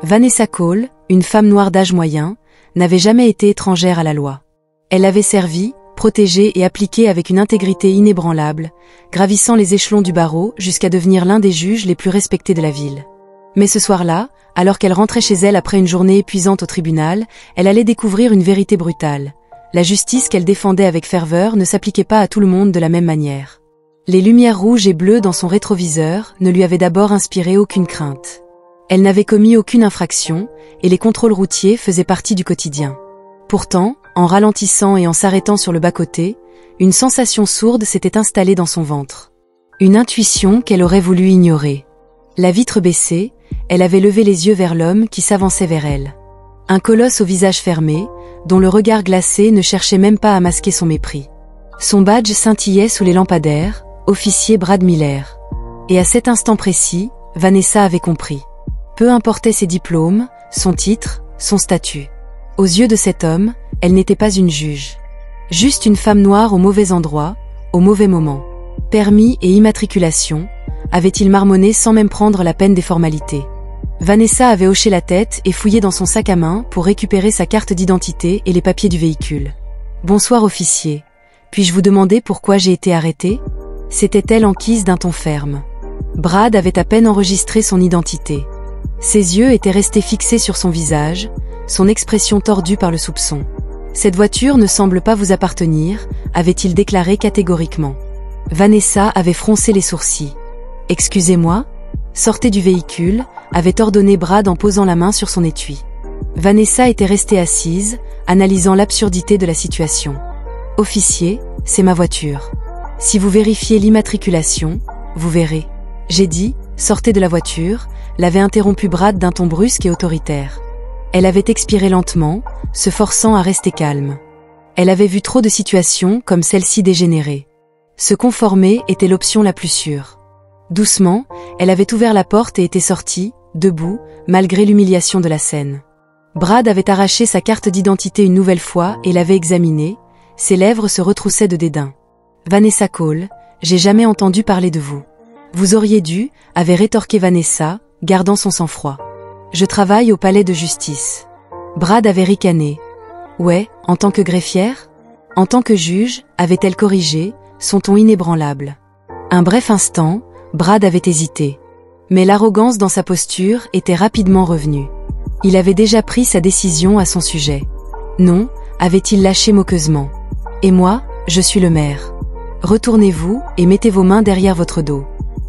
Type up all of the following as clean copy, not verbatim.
Vanessa Cole, une femme noire d'âge moyen, n'avait jamais été étrangère à la loi. Elle avait servi, protégé et appliqué avec une intégrité inébranlable, gravissant les échelons du barreau jusqu'à devenir l'un des juges les plus respectés de la ville. Mais ce soir-là, alors qu'elle rentrait chez elle après une journée épuisante au tribunal, elle allait découvrir une vérité brutale. La justice qu'elle défendait avec ferveur ne s'appliquait pas à tout le monde de la même manière. Les lumières rouges et bleues dans son rétroviseur ne lui avaient d'abord inspiré aucune crainte. Elle n'avait commis aucune infraction, et les contrôles routiers faisaient partie du quotidien. Pourtant, en ralentissant et en s'arrêtant sur le bas-côté, une sensation sourde s'était installée dans son ventre. Une intuition qu'elle aurait voulu ignorer. La vitre baissée, elle avait levé les yeux vers l'homme qui s'avançait vers elle. Un colosse au visage fermé, dont le regard glacé ne cherchait même pas à masquer son mépris. Son badge scintillait sous les lampadaires, officier Brad Miller. Et à cet instant précis, Vanessa avait compris. Peu importaient ses diplômes, son titre, son statut. Aux yeux de cet homme, elle n'était pas une juge. Juste une femme noire au mauvais endroit, au mauvais moment. Permis et immatriculation, avait-il marmonné sans même prendre la peine des formalités. Vanessa avait hoché la tête et fouillé dans son sac à main pour récupérer sa carte d'identité et les papiers du véhicule. « Bonsoir officier. Puis-je vous demander pourquoi j'ai été arrêtée ?» C'était-elle enquise d'un ton ferme. Brad avait à peine enregistré son identité. Ses yeux étaient restés fixés sur son visage, son expression tordue par le soupçon. « Cette voiture ne semble pas vous appartenir », avait-il déclaré catégoriquement. Vanessa avait froncé les sourcils. « Excusez-moi ?» Sortez du véhicule, avait ordonné Brad en posant la main sur son étui. Vanessa était restée assise, analysant l'absurdité de la situation. « Officier, c'est ma voiture. Si vous vérifiez l'immatriculation, vous verrez. » J'ai dit, sortez de la voiture, l'avait interrompu Brad d'un ton brusque et autoritaire. Elle avait expiré lentement, se forçant à rester calme. Elle avait vu trop de situations comme celle-ci dégénérer. Se conformer était l'option la plus sûre. Doucement, elle avait ouvert la porte et était sortie, debout, malgré l'humiliation de la scène. Brad avait arraché sa carte d'identité une nouvelle fois et l'avait examinée, ses lèvres se retroussaient de dédain. « Vanessa Cole, j'ai jamais entendu parler de vous. » « Vous auriez dû, » avait rétorqué Vanessa, gardant son sang-froid. « Je travaille au palais de justice. » Brad avait ricané. « Ouais, en tant que greffière ?» « En tant que juge, » avait-elle corrigé, son ton inébranlable. Un bref instant, Brad avait hésité. Mais l'arrogance dans sa posture était rapidement revenue. Il avait déjà pris sa décision à son sujet. « Non » avait-il lâché moqueusement. « Et moi, je suis le maire. Retournez-vous et mettez vos mains derrière votre dos. »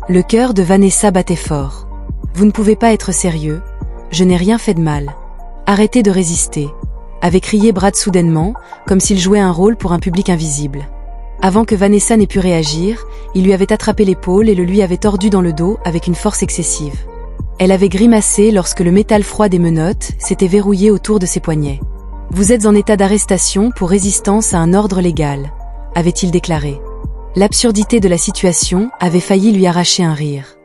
Le cœur de Vanessa battait fort. « Vous ne pouvez pas être sérieux, je n'ai rien fait de mal. Arrêtez de résister », avait crié Brad soudainement, comme s'il jouait un rôle pour un public invisible. Avant que Vanessa n'ait pu réagir, il lui avait attrapé l'épaule et le lui avait tordu dans le dos avec une force excessive. Elle avait grimacé lorsque le métal froid des menottes s'était verrouillé autour de ses poignets. « Vous êtes en état d'arrestation pour résistance à un ordre légal », avait-il déclaré. L'absurdité de la situation avait failli lui arracher un rire.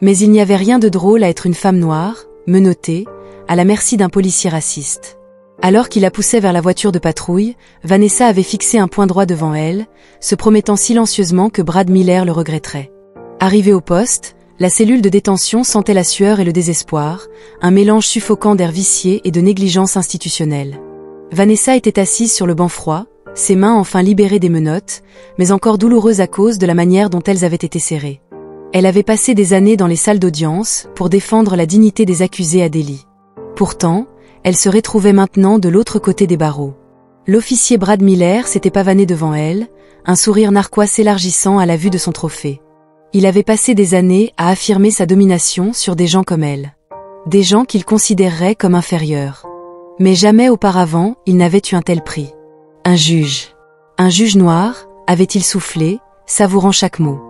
Mais il n'y avait rien de drôle à être une femme noire, menottée, à la merci d'un policier raciste. Alors qu'il la poussait vers la voiture de patrouille, Vanessa avait fixé un point droit devant elle, se promettant silencieusement que Brad Miller le regretterait. Arrivée au poste, la cellule de détention sentait la sueur et le désespoir, un mélange suffocant d'air vicié et de négligence institutionnelle. Vanessa était assise sur le banc froid, ses mains enfin libérées des menottes, mais encore douloureuses à cause de la manière dont elles avaient été serrées. Elle avait passé des années dans les salles d'audience pour défendre la dignité des accusés à Delhi. Pourtant, elle se retrouvait maintenant de l'autre côté des barreaux. L'officier Brad Miller s'était pavané devant elle, un sourire narquois s'élargissant à la vue de son trophée. Il avait passé des années à affirmer sa domination sur des gens comme elle. Des gens qu'il considérerait comme inférieurs. Mais jamais auparavant, il n'avait eu un tel prix. Un juge noir, avait-il soufflé, savourant chaque mot.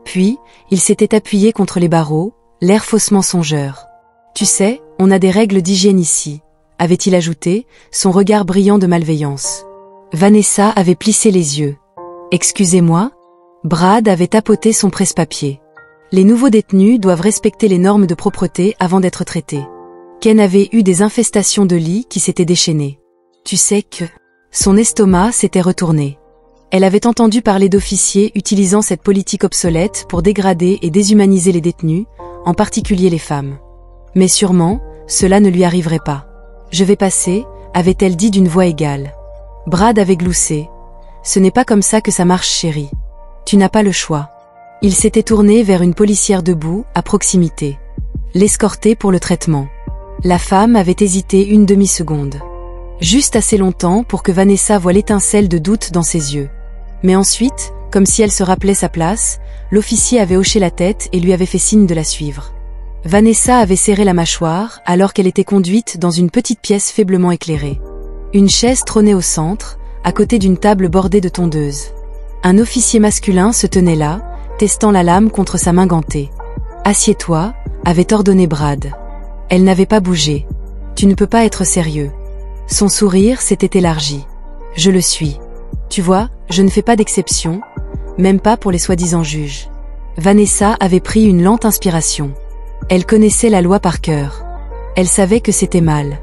Puis, il s'était appuyé contre les barreaux, l'air faussement songeur. « Tu sais, on a des règles d'hygiène ici », avait-il ajouté, son regard brillant de malveillance. Vanessa avait plissé les yeux. « Excusez-moi ?» Brad avait tapoté son presse-papier. Les nouveaux détenus doivent respecter les normes de propreté avant d'être traités. Ken avait eu des infestations de lits qui s'étaient déchaînées. Tu sais que... Son estomac s'était retourné. Elle avait entendu parler d'officiers utilisant cette politique obsolète pour dégrader et déshumaniser les détenus, en particulier les femmes. Mais sûrement, cela ne lui arriverait pas. « Je vais passer », avait-elle dit d'une voix égale. Brad avait gloussé. « Ce n'est pas comme ça que ça marche, chérie. Tu n'as pas le choix. » Il s'était tourné vers une policière debout, à proximité. L'escorter pour le traitement. La femme avait hésité une demi-seconde. Juste assez longtemps pour que Vanessa voie l'étincelle de doute dans ses yeux. Mais ensuite, comme si elle se rappelait sa place, l'officier avait hoché la tête et lui avait fait signe de la suivre. Vanessa avait serré la mâchoire alors qu'elle était conduite dans une petite pièce faiblement éclairée. Une chaise trônait au centre, à côté d'une table bordée de tondeuses. Un officier masculin se tenait là, testant la lame contre sa main gantée. « Assieds-toi », avait ordonné Brad. Elle n'avait pas bougé. « Tu ne peux pas être sérieux. » Son sourire s'était élargi. « Je le suis. Tu vois, je ne fais pas d'exception, même pas pour les soi-disant juges. » Vanessa avait pris une lente inspiration. Elle connaissait la loi par cœur. Elle savait que c'était mal.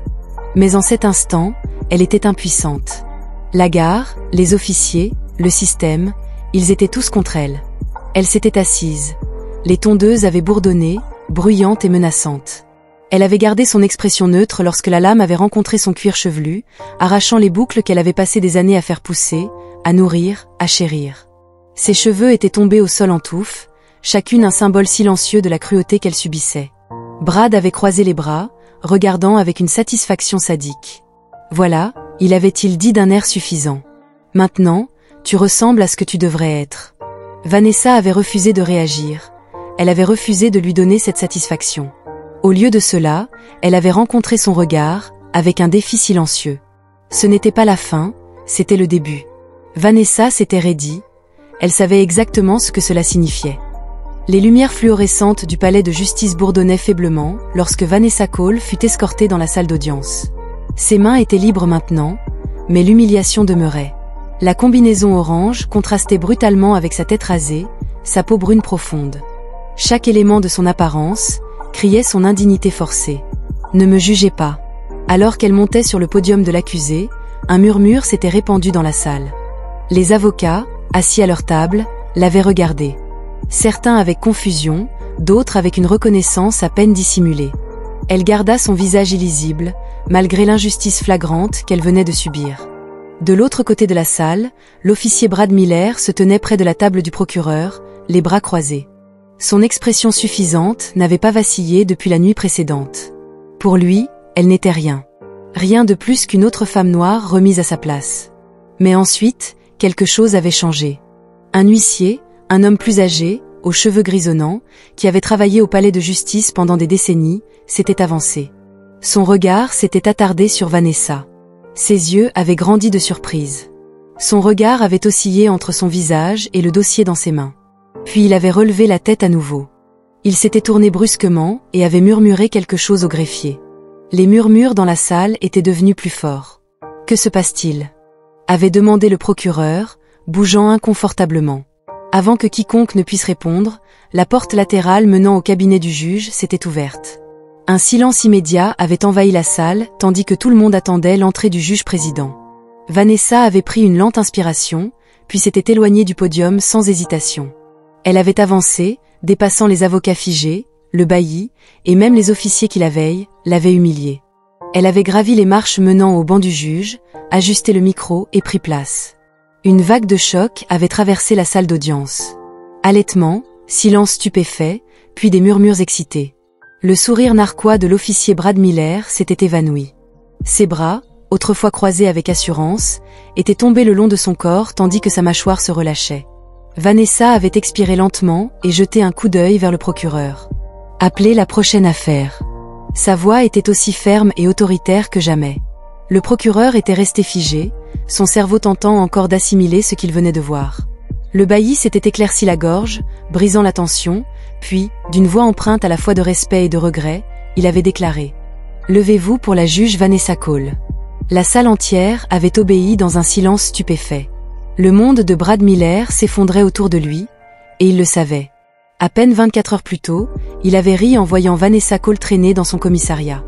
Mais en cet instant, elle était impuissante. La gare, les officiers, le système, ils étaient tous contre elle. Elle s'était assise. Les tondeuses avaient bourdonné, bruyantes et menaçantes. Elle avait gardé son expression neutre lorsque la lame avait rencontré son cuir chevelu, arrachant les boucles qu'elle avait passé des années à faire pousser, à nourrir, à chérir. Ses cheveux étaient tombés au sol en touffes, chacune un symbole silencieux de la cruauté qu'elle subissait. Brad avait croisé les bras, regardant avec une satisfaction sadique. « Voilà », il avait-il dit d'un air suffisant. « Maintenant, tu ressembles à ce que tu devrais être. » Vanessa avait refusé de réagir. Elle avait refusé de lui donner cette satisfaction. Au lieu de cela, elle avait rencontré son regard, avec un défi silencieux. Ce n'était pas la fin, c'était le début. Vanessa s'était raidie. Elle savait exactement ce que cela signifiait. Les lumières fluorescentes du palais de justice bourdonnaient faiblement lorsque Vanessa Cole fut escortée dans la salle d'audience. Ses mains étaient libres maintenant, mais l'humiliation demeurait. La combinaison orange contrastait brutalement avec sa tête rasée, sa peau brune profonde. Chaque élément de son apparence criait son indignité forcée. « Ne me jugez pas ». Alors qu'elle montait sur le podium de l'accusé, un murmure s'était répandu dans la salle. Les avocats, assis à leur table, l'avaient regardée. Certains avec confusion, d'autres avec une reconnaissance à peine dissimulée. Elle garda son visage illisible, malgré l'injustice flagrante qu'elle venait de subir. De l'autre côté de la salle, l'officier Brad Miller se tenait près de la table du procureur, les bras croisés. Son expression suffisante n'avait pas vacillé depuis la nuit précédente. Pour lui, elle n'était rien. Rien de plus qu'une autre femme noire remise à sa place. Mais ensuite, quelque chose avait changé. Un huissier, un homme plus âgé, aux cheveux grisonnants, qui avait travaillé au palais de justice pendant des décennies, s'était avancé. Son regard s'était attardé sur Vanessa. Ses yeux avaient grandi de surprise. Son regard avait oscillé entre son visage et le dossier dans ses mains. Puis il avait relevé la tête à nouveau. Il s'était tourné brusquement et avait murmuré quelque chose au greffier. Les murmures dans la salle étaient devenus plus forts. « Que se passe-t-il » avait demandé le procureur, bougeant inconfortablement. Avant que quiconque ne puisse répondre, la porte latérale menant au cabinet du juge s'était ouverte. Un silence immédiat avait envahi la salle tandis que tout le monde attendait l'entrée du juge-président. Vanessa avait pris une lente inspiration, puis s'était éloignée du podium sans hésitation. Elle avait avancé, dépassant les avocats figés, le bailli, et même les officiers qui la veille, l'avaient humiliée. Elle avait gravi les marches menant au banc du juge, ajusté le micro et pris place. Une vague de choc avait traversé la salle d'audience. Halètement, silence stupéfait, puis des murmures excités. Le sourire narquois de l'officier Brad Miller s'était évanoui. Ses bras, autrefois croisés avec assurance, étaient tombés le long de son corps tandis que sa mâchoire se relâchait. Vanessa avait expiré lentement et jeté un coup d'œil vers le procureur. « Appelez la prochaine affaire ». Sa voix était aussi ferme et autoritaire que jamais. Le procureur était resté figé, son cerveau tentant encore d'assimiler ce qu'il venait de voir. Le bailli s'était éclairci la gorge, brisant la tension, puis, d'une voix empreinte à la fois de respect et de regret, il avait déclaré « Levez-vous pour la juge Vanessa Cole ». La salle entière avait obéi dans un silence stupéfait. Le monde de Brad Miller s'effondrait autour de lui, et il le savait. À peine 24 heures plus tôt, il avait ri en voyant Vanessa Cole traîner dans son commissariat.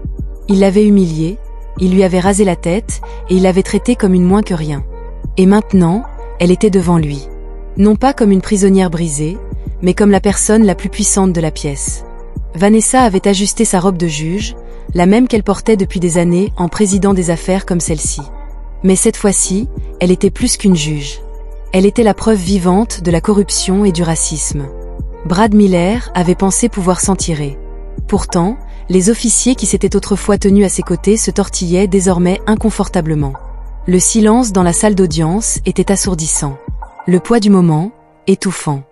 Il l'avait humiliée, il lui avait rasé la tête, et il l'avait traitée comme une moins que rien. Et maintenant, elle était devant lui. Non pas comme une prisonnière brisée, mais comme la personne la plus puissante de la pièce. Vanessa avait ajusté sa robe de juge, la même qu'elle portait depuis des années en présidant des affaires comme celle-ci. Mais cette fois-ci, elle était plus qu'une juge. Elle était la preuve vivante de la corruption et du racisme. Brad Miller avait pensé pouvoir s'en tirer. Pourtant, les officiers qui s'étaient autrefois tenus à ses côtés se tortillaient désormais inconfortablement. Le silence dans la salle d'audience était assourdissant. Le poids du moment, étouffant.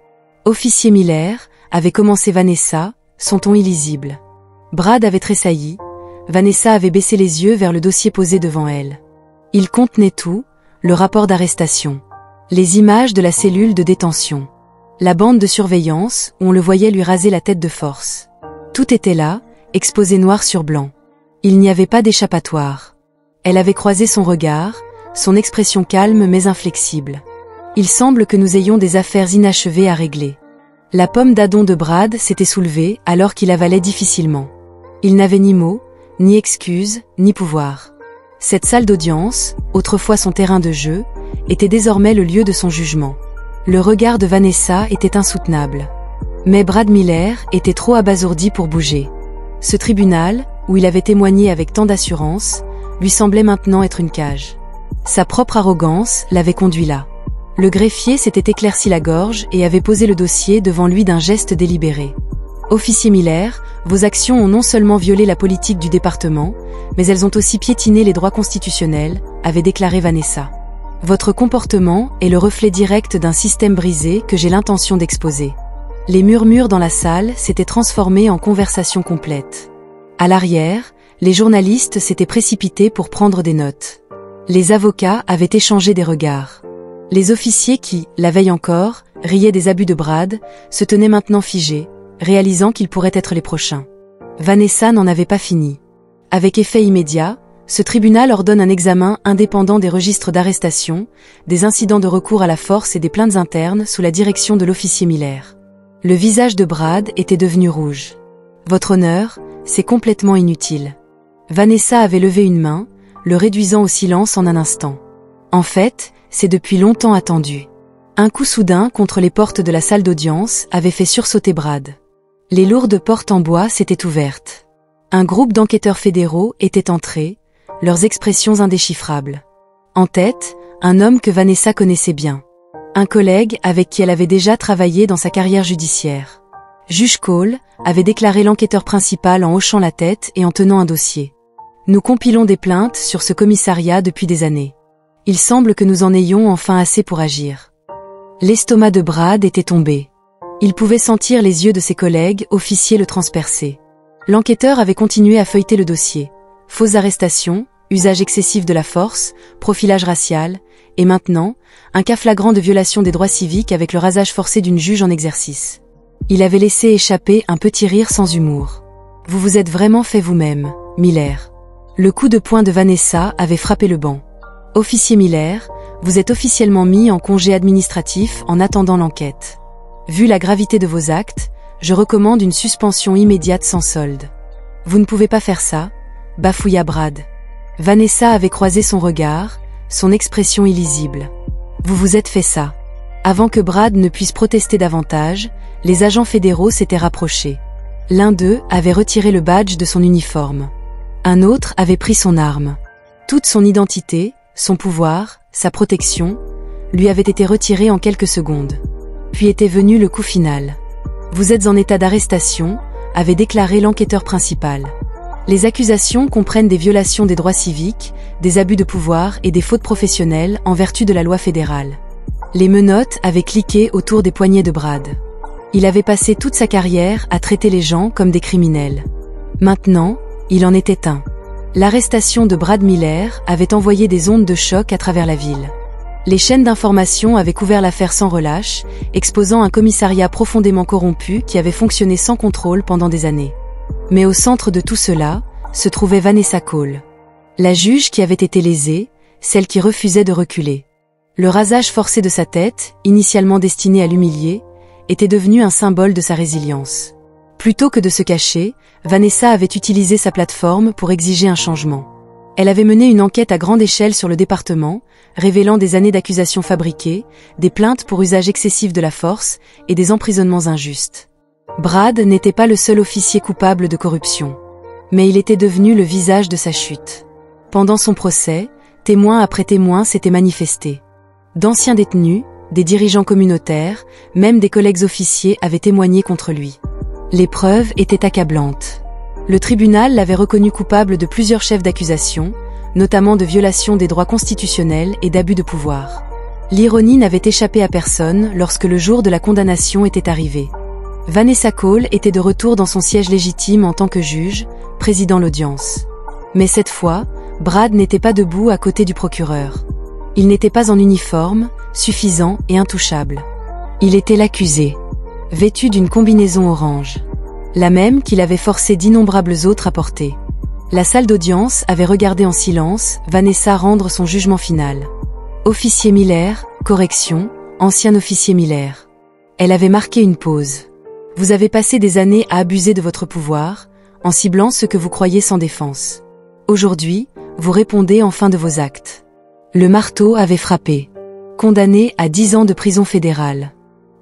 Officier Miller, avait commencé Vanessa, son ton illisible. Brad avait tressailli, Vanessa avait baissé les yeux vers le dossier posé devant elle. Il contenait tout, le rapport d'arrestation, les images de la cellule de détention, la bande de surveillance où on le voyait lui raser la tête de force. Tout était là, exposé noir sur blanc. Il n'y avait pas d'échappatoire. Elle avait croisé son regard, son expression calme mais inflexible. Il semble que nous ayons des affaires inachevées à régler. La pomme d'Adam de Brad s'était soulevée alors qu'il avalait difficilement. Il n'avait ni mots, ni excuses, ni pouvoir. Cette salle d'audience, autrefois son terrain de jeu, était désormais le lieu de son jugement. Le regard de Vanessa était insoutenable. Mais Brad Miller était trop abasourdi pour bouger. Ce tribunal, où il avait témoigné avec tant d'assurance, lui semblait maintenant être une cage. Sa propre arrogance l'avait conduit là. Le greffier s'était éclairci la gorge et avait posé le dossier devant lui d'un geste délibéré. « Officier Miller, vos actions ont non seulement violé la politique du département, mais elles ont aussi piétiné les droits constitutionnels, avait déclaré Vanessa. Votre comportement est le reflet direct d'un système brisé que j'ai l'intention d'exposer. » Les murmures dans la salle s'étaient transformés en conversation complète. À l'arrière, les journalistes s'étaient précipités pour prendre des notes. Les avocats avaient échangé des regards. Les officiers qui, la veille encore, riaient des abus de Brad, se tenaient maintenant figés, réalisant qu'ils pourraient être les prochains. Vanessa n'en avait pas fini. Avec effet immédiat, ce tribunal ordonne un examen indépendant des registres d'arrestation, des incidents de recours à la force et des plaintes internes sous la direction de l'officier Miller. Le visage de Brad était devenu rouge. « Votre honneur, c'est complètement inutile. » Vanessa avait levé une main, le réduisant au silence en un instant. En fait, c'est depuis longtemps attendu. Un coup soudain contre les portes de la salle d'audience avait fait sursauter Brad. Les lourdes portes en bois s'étaient ouvertes. Un groupe d'enquêteurs fédéraux était entré, leurs expressions indéchiffrables. En tête, un homme que Vanessa connaissait bien. Un collègue avec qui elle avait déjà travaillé dans sa carrière judiciaire. Juge Cole avait déclaré l'enquêteur principal en hochant la tête et en tenant un dossier. Nous compilons des plaintes sur ce commissariat depuis des années. Il semble que nous en ayons enfin assez pour agir. L'estomac de Brad était tombé. Il pouvait sentir les yeux de ses collègues officiers le transpercer. L'enquêteur avait continué à feuilleter le dossier. Fausses arrestations, usage excessif de la force, profilage racial, et maintenant, un cas flagrant de violation des droits civiques avec le rasage forcé d'une juge en exercice. Il avait laissé échapper un petit rire sans humour. « Vous vous êtes vraiment fait vous-même, Miller. » Le coup de poing de Vanessa avait frappé le banc. « Officier Miller, vous êtes officiellement mis en congé administratif en attendant l'enquête. Vu la gravité de vos actes, je recommande une suspension immédiate sans solde. » « Vous ne pouvez pas faire ça, » bafouilla Brad. Vanessa avait croisé son regard, son expression illisible. « Vous vous êtes fait ça. » Avant que Brad ne puisse protester davantage, les agents fédéraux s'étaient rapprochés. L'un d'eux avait retiré le badge de son uniforme. Un autre avait pris son arme. Toute son identité, son pouvoir, sa protection, lui avaient été retirés en quelques secondes. Puis était venu le coup final. « Vous êtes en état d'arrestation », avait déclaré l'enquêteur principal. Les accusations comprennent des violations des droits civiques, des abus de pouvoir et des fautes professionnelles en vertu de la loi fédérale. Les menottes avaient cliqué autour des poignets de Brad. Il avait passé toute sa carrière à traiter les gens comme des criminels. Maintenant, il en était un. L'arrestation de Brad Miller avait envoyé des ondes de choc à travers la ville. Les chaînes d'information avaient couvert l'affaire sans relâche, exposant un commissariat profondément corrompu qui avait fonctionné sans contrôle pendant des années. Mais au centre de tout cela, se trouvait Vanessa Cole. La juge qui avait été lésée, celle qui refusait de reculer. Le rasage forcé de sa tête, initialement destiné à l'humilier, était devenu un symbole de sa résilience. Plutôt que de se cacher, Vanessa avait utilisé sa plateforme pour exiger un changement. Elle avait mené une enquête à grande échelle sur le département, révélant des années d'accusations fabriquées, des plaintes pour usage excessif de la force et des emprisonnements injustes. Brad n'était pas le seul officier coupable de corruption. Mais il était devenu le visage de sa chute. Pendant son procès, témoin après témoin s'étaient manifestés. D'anciens détenus, des dirigeants communautaires, même des collègues officiers avaient témoigné contre lui. Les preuves étaient accablantes. Le tribunal l'avait reconnu coupable de plusieurs chefs d'accusation, notamment de violation des droits constitutionnels et d'abus de pouvoir. L'ironie n'avait échappé à personne lorsque le jour de la condamnation était arrivé. Vanessa Cole était de retour dans son siège légitime en tant que juge, présidant l'audience. Mais cette fois, Brad n'était pas debout à côté du procureur. Il n'était pas en uniforme, suffisant et intouchable. Il était l'accusé, vêtu d'une combinaison orange, la même qu'il avait forcé d'innombrables autres à porter. La salle d'audience avait regardé en silence Vanessa rendre son jugement final. Officier Miller, correction, ancien officier Miller. Elle avait marqué une pause. Vous avez passé des années à abuser de votre pouvoir, en ciblant ceux que vous croyez sans défense. Aujourd'hui, vous répondez enfin de vos actes. Le marteau avait frappé. Condamné à 10 ans de prison fédérale.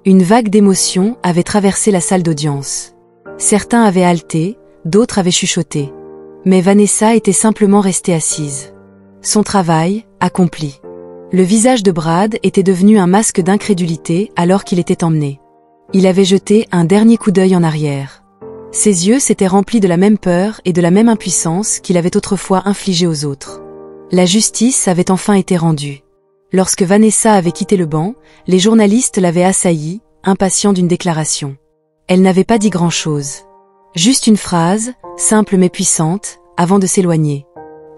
Une vague d'émotions avait traversé la salle d'audience. Certains avaient halté, d'autres avaient chuchoté. Mais Vanessa était simplement restée assise. Son travail, accompli. Le visage de Brad était devenu un masque d'incrédulité alors qu'il était emmené. Il avait jeté un dernier coup d'œil en arrière. Ses yeux s'étaient remplis de la même peur et de la même impuissance qu'il avait autrefois infligée aux autres. La justice avait enfin été rendue. Lorsque Vanessa avait quitté le banc, les journalistes l'avaient assaillie, impatients d'une déclaration. Elle n'avait pas dit grand-chose. Juste une phrase, simple mais puissante, avant de s'éloigner.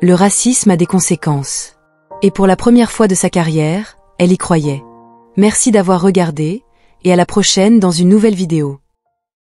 Le racisme a des conséquences. Et pour la première fois de sa carrière, elle y croyait. Merci d'avoir regardé, et à la prochaine dans une nouvelle vidéo.